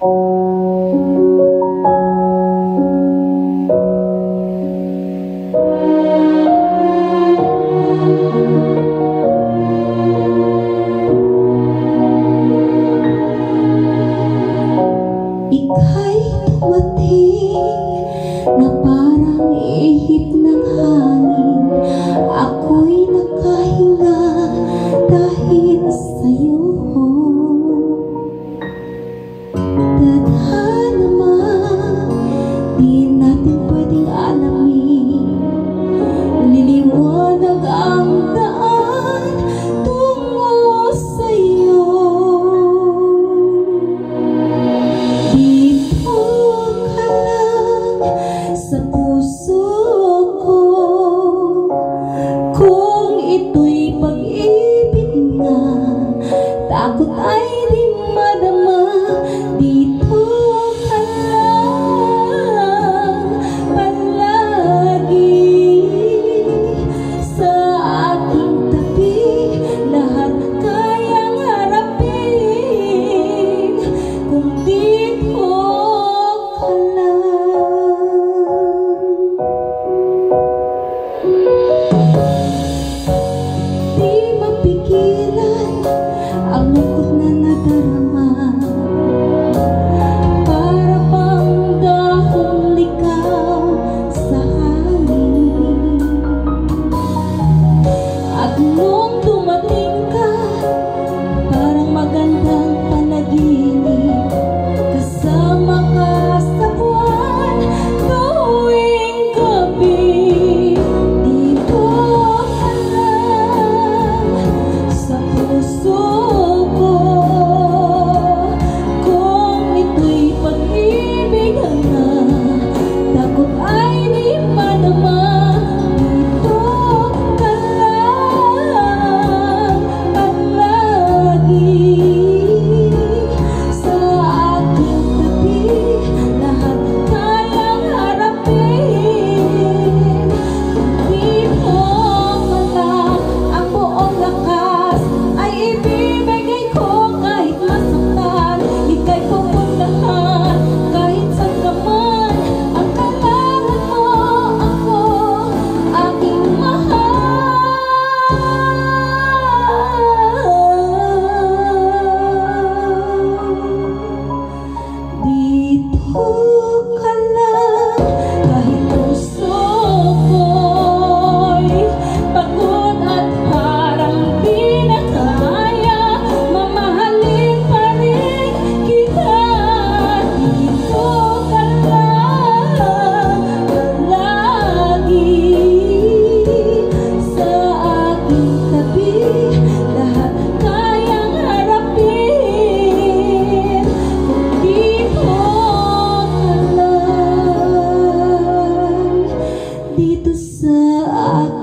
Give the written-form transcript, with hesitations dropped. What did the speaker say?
Ika'y dumating na parang ihip ng hangin. Ako'y nakahinga dahil sa'yo. Tadhana man, di natin pwedeng alamin. Liliwanag ang daan tungo sa'yo. Dito ka lang sa puso ko, kung ito'y pag-ibig na, takot ay di madama. Dito ka lang palagi sa aking tabi, lahat kayang harapin kung dito ka lang. Di mapigilan ang lungkot na nadarama, para bang dahong likaw sa hangin. At nung dumating ka, parang magandang panaginip, kasama ka sa buwan tuwing gabi. Dito ka lang sa puso ko, kung ito'y pag-ibig na, takot ay di madama. Dito ka lang palagi sa aking tabi, lahat kayang harapin. Dito ka lang, ang buong lakas ay ibibigay ko kahit masaktan. Ika'y pupuntahan kahit saan ka man. Ang kailangan mo ako, aking mahal. Dito ka lang kahit puso ko'y pagod at parang di na kaya, mamahalin pa rin kita. Dito ka lang palagi sa aking tabi, lahat kayang harapin kung dito ka lang. Dito sa aking